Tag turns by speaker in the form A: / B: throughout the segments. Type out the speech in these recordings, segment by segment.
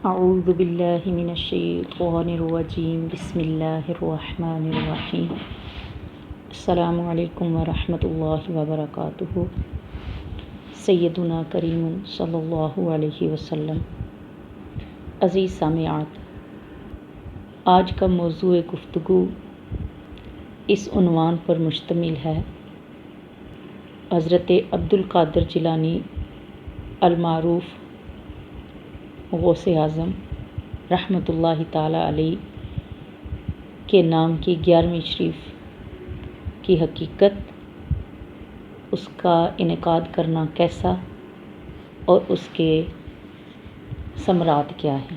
A: اعوذ باللہ من الشیطان الرجیم بسم اللہ الرحمن الرحیم السلام علیکم ورحمۃ اللہ وبرکاتہ۔ سیدنا کریم صلی اللہ علیہ وسلم۔ عزیز سامعات، آج کا موضوع گفتگو اس عنوان پر مشتمل ہے: حضرت عبد القادر جیلانی المعروف غوث اعظم رحمۃ اللہ تعالی علیہ کے نام کی 11ویں شریف کی حقیقت، اس کا انعقاد کرنا کیسا اور اس کے ثمرات کیا ہیں۔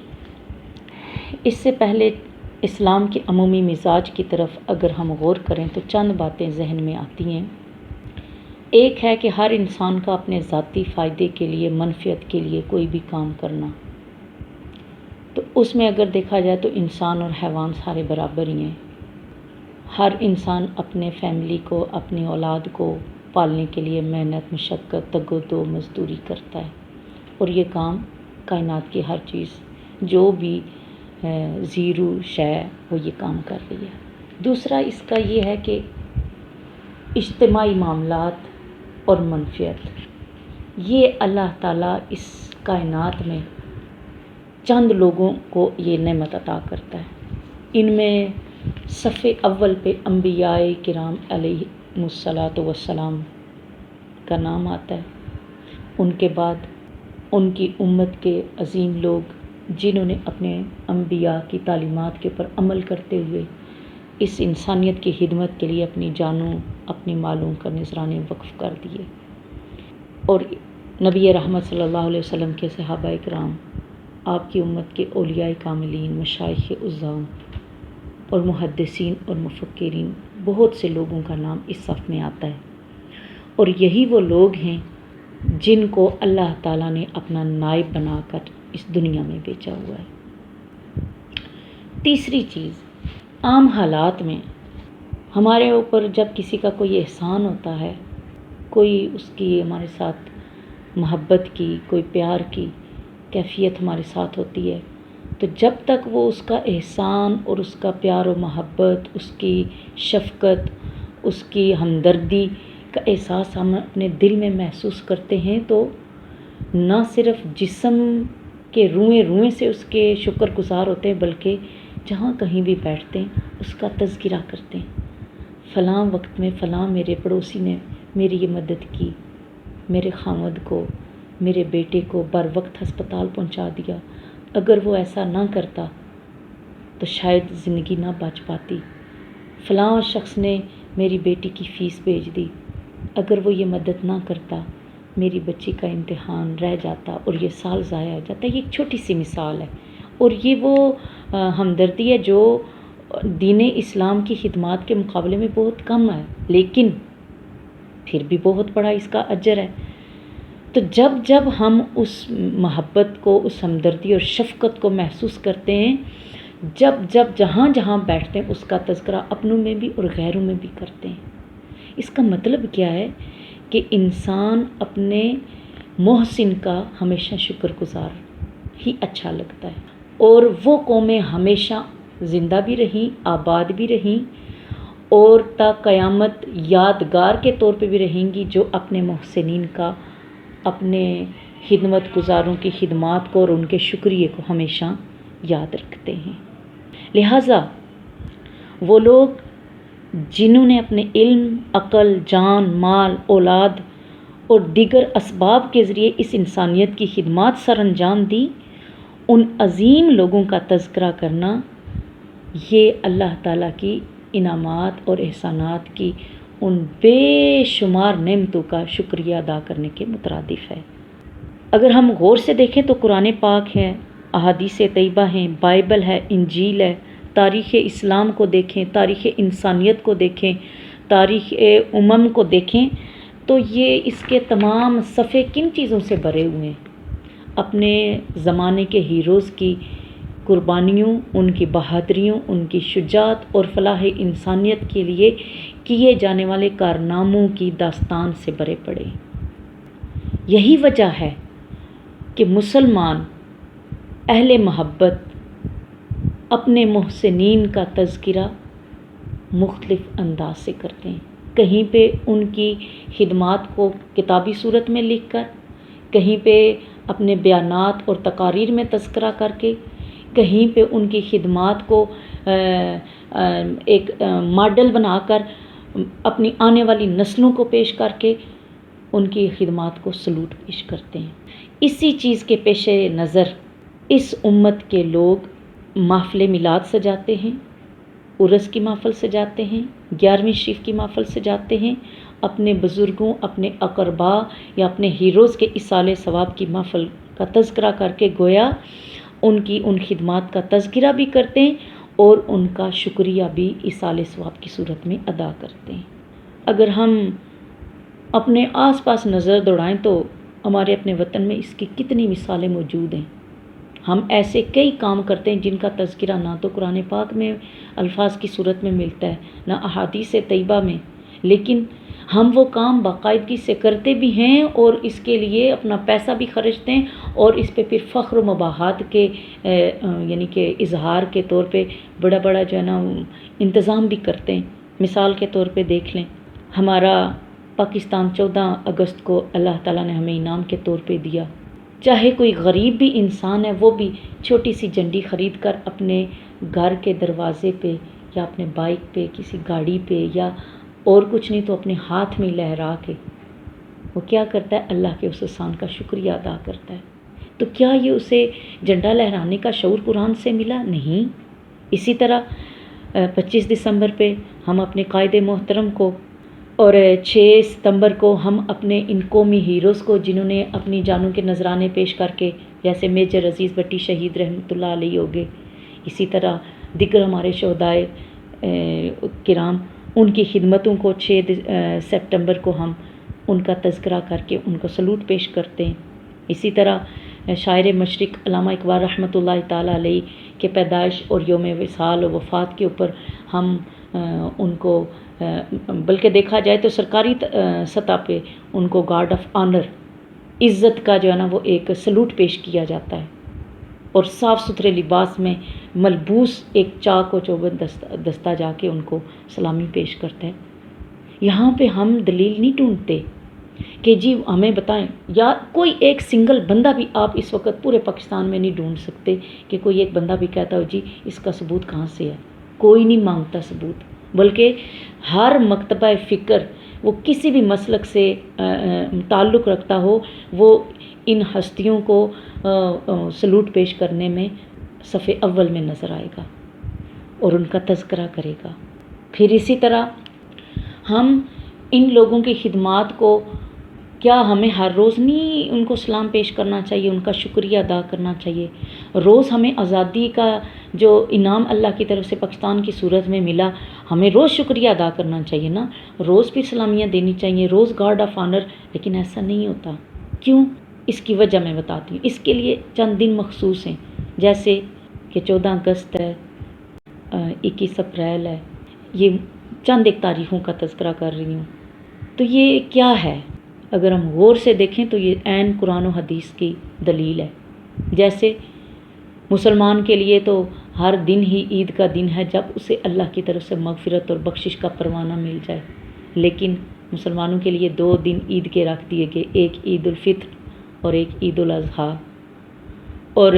A: اس سے پہلے اسلام کے عمومی مزاج کی طرف اگر ہم غور کریں تو چند باتیں ذہن میں آتی ہیں۔ ایک ہے کہ ہر انسان کا اپنے ذاتی فائدے کے لیے، منفعت کے لیے کوئی بھی کام کرنا، تو اس میں اگر دیکھا جائے تو انسان اور حیوان سارے برابر ہی ہیں۔ ہر انسان اپنے فیملی کو، اپنی اولاد کو پالنے کے لیے محنت، مشقت، تگ و دو، مزدوری کرتا ہے، اور یہ کام کائنات کی ہر چیز جو بھی زیرو شے وہ یہ کام کر رہی ہے۔ دوسرا اس کا یہ ہے کہ اجتماعی معاملات اور منفعت، یہ اللہ تعالیٰ اس کائنات میں چند لوگوں کو یہ نعمت عطا کرتا ہے۔ ان میں صف اول پہ انبیاء کرام علیہ الصلاۃ والسلام کا نام آتا ہے۔ ان کے بعد ان کی امت کے عظیم لوگ جنہوں نے اپنے انبیاء کی تعلیمات کے اوپر عمل کرتے ہوئے اس انسانیت کی خدمت کے لیے اپنی جانوں، اپنی مالوں کا نذرانے وقف کر دیے، اور نبی رحمت صلی اللہ علیہ وسلم کے صحابہ کرام، آپ کی امت کے اولیاء کاملین، مشائخ اعظام اور محدثین اور مفکرین، بہت سے لوگوں کا نام اس صف میں آتا ہے، اور یہی وہ لوگ ہیں جن کو اللہ تعالیٰ نے اپنا نائب بنا کر اس دنیا میں بھیجا ہوا ہے۔ تیسری چیز، عام حالات میں ہمارے اوپر جب کسی کا کوئی احسان ہوتا ہے، کوئی اس کی ہمارے ساتھ محبت کی، کوئی پیار کی کیفیت ہمارے ساتھ ہوتی ہے، تو جب تک وہ اس کا احسان اور اس کا پیار و محبت، اس کی شفقت، اس کی ہمدردی کا احساس ہم اپنے دل میں محسوس کرتے ہیں، تو نہ صرف جسم کے روئیں روئیں سے اس کے شکر گزار ہوتے ہیں، بلکہ جہاں کہیں بھی بیٹھتے ہیں اس کا تذکرہ کرتے ہیں۔ فلاں وقت میں فلاں میرے پڑوسی نے میری یہ مدد کی، میرے خامد کو، میرے بیٹے کو بر وقت ہسپتال پہنچا دیا، اگر وہ ایسا نہ کرتا تو شاید زندگی نہ بچ پاتی۔ فلاں شخص نے میری بیٹی کی فیس بھیج دی، اگر وہ یہ مدد نہ کرتا میری بچی کا امتحان رہ جاتا اور یہ سال ضائع ہو جاتا۔ یہ ایک چھوٹی سی مثال ہے، اور یہ وہ ہمدردی ہے جو دین اسلام کی خدمات کے مقابلے میں بہت کم ہے، لیکن پھر بھی بہت بڑا اس کا اجر ہے۔ تو جب جب ہم اس محبت کو، اس ہمدردی اور شفقت کو محسوس کرتے ہیں، جب جب جہاں جہاں بیٹھتے ہیں اس کا تذکرہ اپنوں میں بھی اور غیروں میں بھی کرتے ہیں۔ اس کا مطلب کیا ہے کہ انسان اپنے محسن کا ہمیشہ شکر گزار ہی اچھا لگتا ہے، اور وہ قومیں ہمیشہ زندہ بھی رہیں، آباد بھی رہیں، اور تا قیامت یادگار کے طور پہ بھی رہیں گی، جو اپنے محسنین کا، اپنے خدمت گزاروں کی خدمات کو اور ان کے شکریہ کو ہمیشہ یاد رکھتے ہیں۔ لہٰذا وہ لوگ جنہوں نے اپنے علم، عقل، جان، مال، اولاد اور دیگر اسباب کے ذریعے اس انسانیت کی خدمات سر انجام دی، ان عظیم لوگوں کا تذکرہ کرنا یہ اللہ تعالیٰ کی انعامات اور احسانات کی ان بے شمار نعمتوں کا شکریہ ادا کرنے کے مترادف ہے۔ اگر ہم غور سے دیکھیں تو قرآن پاک ہے، احادیث طیبہ ہیں، بائبل ہے، انجیل ہے، تاریخ اسلام کو دیکھیں، تاریخ انسانیت کو دیکھیں، تاریخ کو دیکھیں، تو یہ اس کے تمام صفحے کن چیزوں سے بھرے ہوئے ہیں؟ اپنے زمانے کے ہیروز کی قربانیوں، ان کی بہادریوں، ان کی شجاعت اور فلاح انسانیت کے لیے کیے جانے والے کارناموں کی داستان سے بھرے پڑے۔ یہی وجہ ہے کہ مسلمان اہل محبت اپنے محسنین کا تذکرہ مختلف انداز سے کرتے ہیں، کہیں پہ ان کی خدمات کو کتابی صورت میں لکھ کر، کہیں پہ اپنے بیانات اور تقاریر میں تذکرہ کر کے، کہیں پہ ان کی خدمات کو ایک ماڈل بنا کر اپنی آنے والی نسلوں کو پیش کر کے ان کی خدمات کو سلوٹ پیش کرتے ہیں۔ اسی چیز کے پیش نظر اس امت کے لوگ محفل میلاد سجاتے ہیں، عرس کی محفل سجاتے ہیں، 11ویں شریف کی محفل سجاتے ہیں، اپنے بزرگوں، اپنے اقربا یا اپنے ہیروز کے ایصال ثواب کی محفل کا تذکرہ کر کے گویا ان خدمات کا تذکرہ بھی کرتے ہیں اور ان کا شکریہ بھی ایصال ثواب کی صورت میں ادا کرتے ہیں۔ اگر ہم اپنے آس پاس نظر دوڑائیں تو ہمارے اپنے وطن میں اس کی کتنی مثالیں موجود ہیں۔ ہم ایسے کئی کام کرتے ہیں جن کا تذکرہ نہ تو قرآن پاک میں الفاظ کی صورت میں ملتا ہے، نہ احادیث طیبہ میں، لیکن ہم وہ کام باقاعدگی سے کرتے بھی ہیں اور اس کے لیے اپنا پیسہ بھی خرچتے ہیں اور اس پہ پھر فخر و مباحات کے یعنی کہ اظہار کے طور پہ بڑا بڑا جو ہے نا انتظام بھی کرتے ہیں۔ مثال کے طور پہ دیکھ لیں، ہمارا پاکستان 14 اگست کو اللہ تعالیٰ نے ہمیں انعام کے طور پہ دیا۔ چاہے کوئی غریب بھی انسان ہے، وہ بھی چھوٹی سی جھنڈی خرید کر اپنے گھر کے دروازے پہ یا اپنے بائک پہ، کسی گاڑی پہ، یا اور کچھ نہیں تو اپنے ہاتھ میں لہرا کے وہ کیا کرتا ہے؟ اللہ کے اس احسان کا شکریہ ادا کرتا ہے۔ تو کیا یہ اسے جھنڈا لہرانے کا شعور قرآن سے ملا؟ نہیں۔ اسی طرح 25 دسمبر پہ ہم اپنے قائد محترم کو اور 6 ستمبر کو ہم اپنے ان قومی ہیروز کو جنہوں نے اپنی جانوں کے نذرانے پیش کر کے، جیسے میجر عزیز بٹی شہید رحمۃ اللہ علیہ ہو گئے، اسی طرح دیگر ہمارے شہدائے کرام، ان کی خدمتوں کو 6 سپٹمبر کو ہم ان کا تذکرہ کر کے ان کو سلوٹ پیش کرتے ہیں۔ اسی طرح شاعر مشرق علامہ اقبال رحمۃ اللہ تعالیٰ علیہ کے پیدائش اور یوم وصال و وفات کے اوپر ہم ان کو بلکہ دیکھا جائے تو سرکاری سطح پہ ان کو گارڈ آف آنر، عزت کا جو ہے نا وہ ایک سلوٹ پیش کیا جاتا ہے، اور صاف ستھرے لباس میں ملبوس ایک چاق و چوبند دستہ جا کے ان کو سلامی پیش کرتا ہے۔ یہاں پہ ہم دلیل نہیں ڈھونڈتے کہ جی ہمیں بتائیں، یا کوئی ایک سنگل بندہ بھی آپ اس وقت پورے پاکستان میں نہیں ڈھونڈ سکتے کہ کوئی ایک بندہ بھی کہتا ہو جی اس کا ثبوت کہاں سے ہے۔ کوئی نہیں مانگتا ثبوت، بلکہ ہر مکتبہ فکر وہ کسی بھی مسلک سے تعلق رکھتا ہو، وہ ان ہستیوں کو سلوٹ پیش کرنے میں صف اول میں نظر آئے گا اور ان کا تذکرہ کرے گا۔ پھر اسی طرح ہم ان لوگوں کی خدمات کو، کیا ہمیں ہر روز نہیں ان کو سلام پیش کرنا چاہیے، ان کا شکریہ ادا کرنا چاہیے؟ روز ہمیں آزادی کا جو انعام اللہ کی طرف سے پاکستان کی صورت میں ملا، ہمیں روز شکریہ ادا کرنا چاہیے نا، روز پھر سلامیاں دینی چاہیے، روز گارڈ آف آنر، لیکن ایسا نہیں ہوتا۔ کیوں؟ اس کی وجہ میں بتاتی ہوں۔ اس کے لیے چند دن مخصوص ہیں، جیسے کہ 14 اگست ہے، 21 اپریل ہے، یہ چند ایک تاریخوں کا تذکرہ کر رہی ہوں۔ تو یہ کیا ہے؟ اگر ہم غور سے دیکھیں تو یہ عین قرآن و حدیث کی دلیل ہے۔ جیسے مسلمان کے لیے تو ہر دن ہی عید کا دن ہے جب اسے اللہ کی طرف سے مغفرت اور بخشش کا پروانہ مل جائے، لیکن مسلمانوں کے لیے 2 دن عید کے رکھ دیے گئے، ایک عید الفطر اور ایک عید الاضحیٰ۔ اور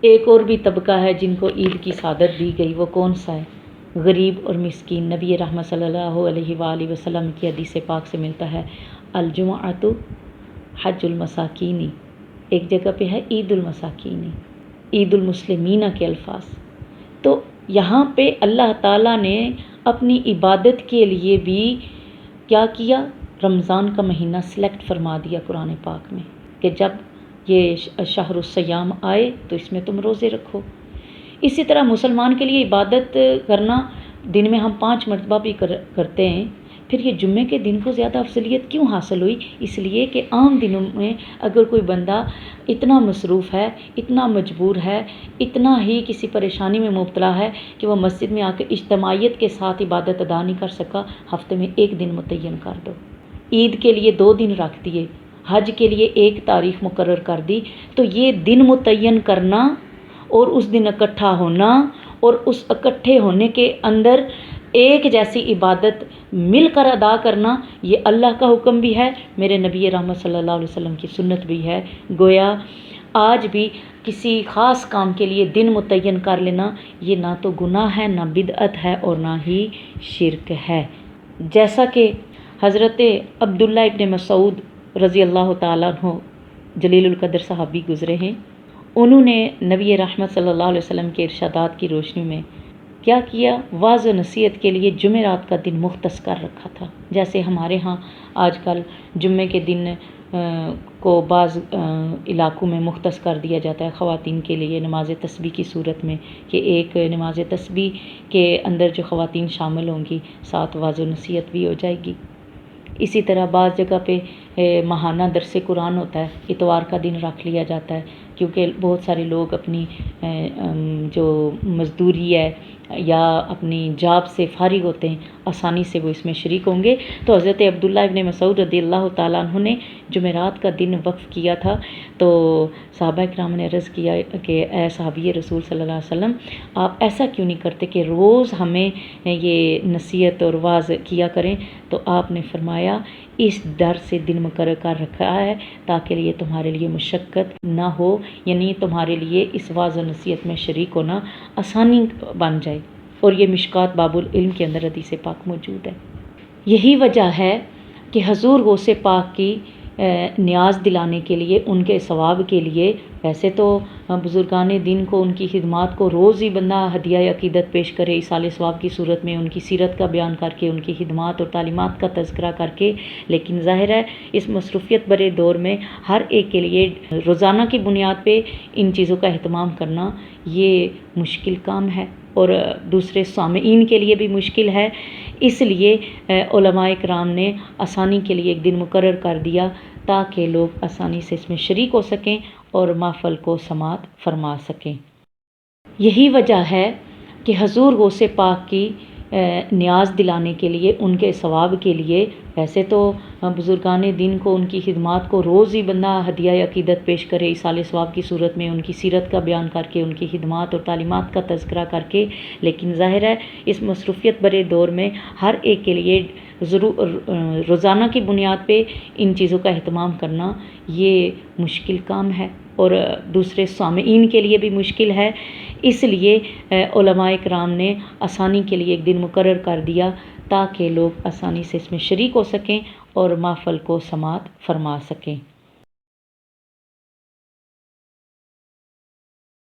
A: ایک اور بھی طبقہ ہے جن کو عید کی سعادت دی گئی، وہ کون سا ہے؟ غریب اور مسکین۔ نبی رحمت صلی اللہ علیہ وآلہ وسلم کی حدیث پاک سے ملتا ہے، الجمعۃ حج المساکین، ایک جگہ پہ ہے عید المساکین، عید المسلمین کے الفاظ۔ تو یہاں پہ اللہ تعالیٰ نے اپنی عبادت کے لیے بھی کیا کیا؟ رمضان کا مہینہ سلیکٹ فرما دیا قرآن پاک میں کہ جب یہ شہر الصیام آئے تو اس میں تم روزے رکھو۔ اسی طرح مسلمان کے لیے عبادت کرنا دن میں ہم 5 مرتبہ بھی کرتے ہیں، پھر یہ جمعے کے دن کو زیادہ افضلیت کیوں حاصل ہوئی؟ اس لیے کہ عام دنوں میں اگر کوئی بندہ اتنا مصروف ہے، اتنا مجبور ہے، اتنا ہی کسی پریشانی میں مبتلا ہے کہ وہ مسجد میں آ کے اجتماعیت کے ساتھ عبادت ادا نہیں کر سکا، ہفتے میں 1 دن متعین کر دو۔ عید کے لیے 2 دن رکھ دیے، حج کے لیے ایک تاریخ مقرر کر دی، تو یہ دن متعین کرنا اور اس دن اکٹھا ہونا اور اس اکٹھے ہونے کے اندر ایک جیسی عبادت مل کر ادا کرنا، یہ اللہ کا حکم بھی ہے، میرے نبی رحمت صلی اللہ علیہ وسلم کی سنت بھی ہے۔ گویا آج بھی کسی خاص کام کے لیے دن متعین کر لینا یہ نہ تو گناہ ہے، نہ بدعت ہے اور نہ ہی شرک ہے۔ جیسا کہ حضرت عبداللہ ابن مسعود رضی اللہ تعالیٰ عنہ جلیل القدر صحابی گزرے ہیں، انہوں نے نبی رحمت صلی اللہ علیہ وسلم کے ارشادات کی روشنی میں کیا کیا، واعظ و نصیحت کے لیے جمعرات کا دن مختص کر رکھا تھا۔ جیسے ہمارے ہاں آج کل جمعے کے دن کو بعض علاقوں میں مختص کر دیا جاتا ہے خواتین کے لیے نماز تسبیح کی صورت میں، کہ ایک نماز تسبیح کے اندر جو خواتین شامل ہوں گی ساتھ واعظ و نصیحت بھی ہو جائے گی۔ اسی طرح بعض جگہ پہ ماہانہ درس قرآن ہوتا ہے، اتوار کا دن رکھ لیا جاتا ہے، کیونکہ بہت سارے لوگ اپنی جو مزدوری ہے یا اپنی جاب سے فارغ ہوتے ہیں، آسانی سے وہ اس میں شریک ہوں گے۔ تو حضرت عبداللہ ابن مسعود رضی اللہ تعالیٰ عنہ نے جمعرات کا دن وقف کیا تھا، تو صحابہ کرام نے عرض کیا کہ اے صحابی رسول صلی اللہ علیہ وسلم، آپ ایسا کیوں نہیں کرتے کہ روز ہمیں یہ نصیحت اور واعظ کیا کریں؟ تو آپ نے فرمایا اس ڈر سے دن مقرر کر رکھا ہے تاکہ یہ تمہارے لیے مشقت نہ ہو، یعنی تمہارے لیے اس واعظ و نصیحت میں شریک ہونا آسانی بن جائے، اور یہ مشکات باب العلم کے اندر حدیث پاک موجود ہے۔ یہی وجہ ہے کہ حضور غوث پاک کی نیاز دلانے کے لیے، ان کے ثواب کے لیے، ویسے تو بزرگان دین کو ان کی خدمات کو روز ہی بندہ ہدیہ عقیدت پیش کرے ایصال ثواب کی صورت میں، ان کی سیرت کا بیان کر کے، ان کی خدمات اور تعلیمات کا تذکرہ کر کے، لیکن ظاہر ہے اس مصروفیت بھرے دور میں ہر ایک کے لیے روزانہ کی بنیاد پہ ان چیزوں کا اہتمام کرنا یہ مشکل کام ہے، اور دوسرے سامعین کے لیے بھی مشکل ہے۔ اس لیے علماء کرام نے آسانی کے لیے ایک دن مقرر کر دیا تاکہ لوگ آسانی سے اس میں شریک ہو سکیں اور محفل کو سماعت فرما سکیں۔ یہی وجہ ہے کہ حضور غوث پاک کی نیاز دلانے کے لیے، ان کے ثواب کے لیے، ویسے تو بزرگان دین کو ان کی خدمات کو روز ہی بندہ ہدیہ عقیدت پیش کرے ایصال ثواب کی صورت میں، ان کی سیرت کا بیان کر کے، ان کی خدمات اور تعلیمات کا تذکرہ کر کے، لیکن ظاہر ہے اس مصروفیت بھرے دور میں ہر ایک کے لیے روزانہ کی بنیاد پہ ان چیزوں کا اہتمام کرنا یہ مشکل کام ہے، اور دوسرے سامعین کے لیے بھی مشکل ہے۔ اس لیے علماء کرام نے آسانی کے لیے ایک دن مقرر کر دیا تاکہ لوگ آسانی سے اس میں شریک ہو سکیں اور محفل کو سماعت فرما سکیں۔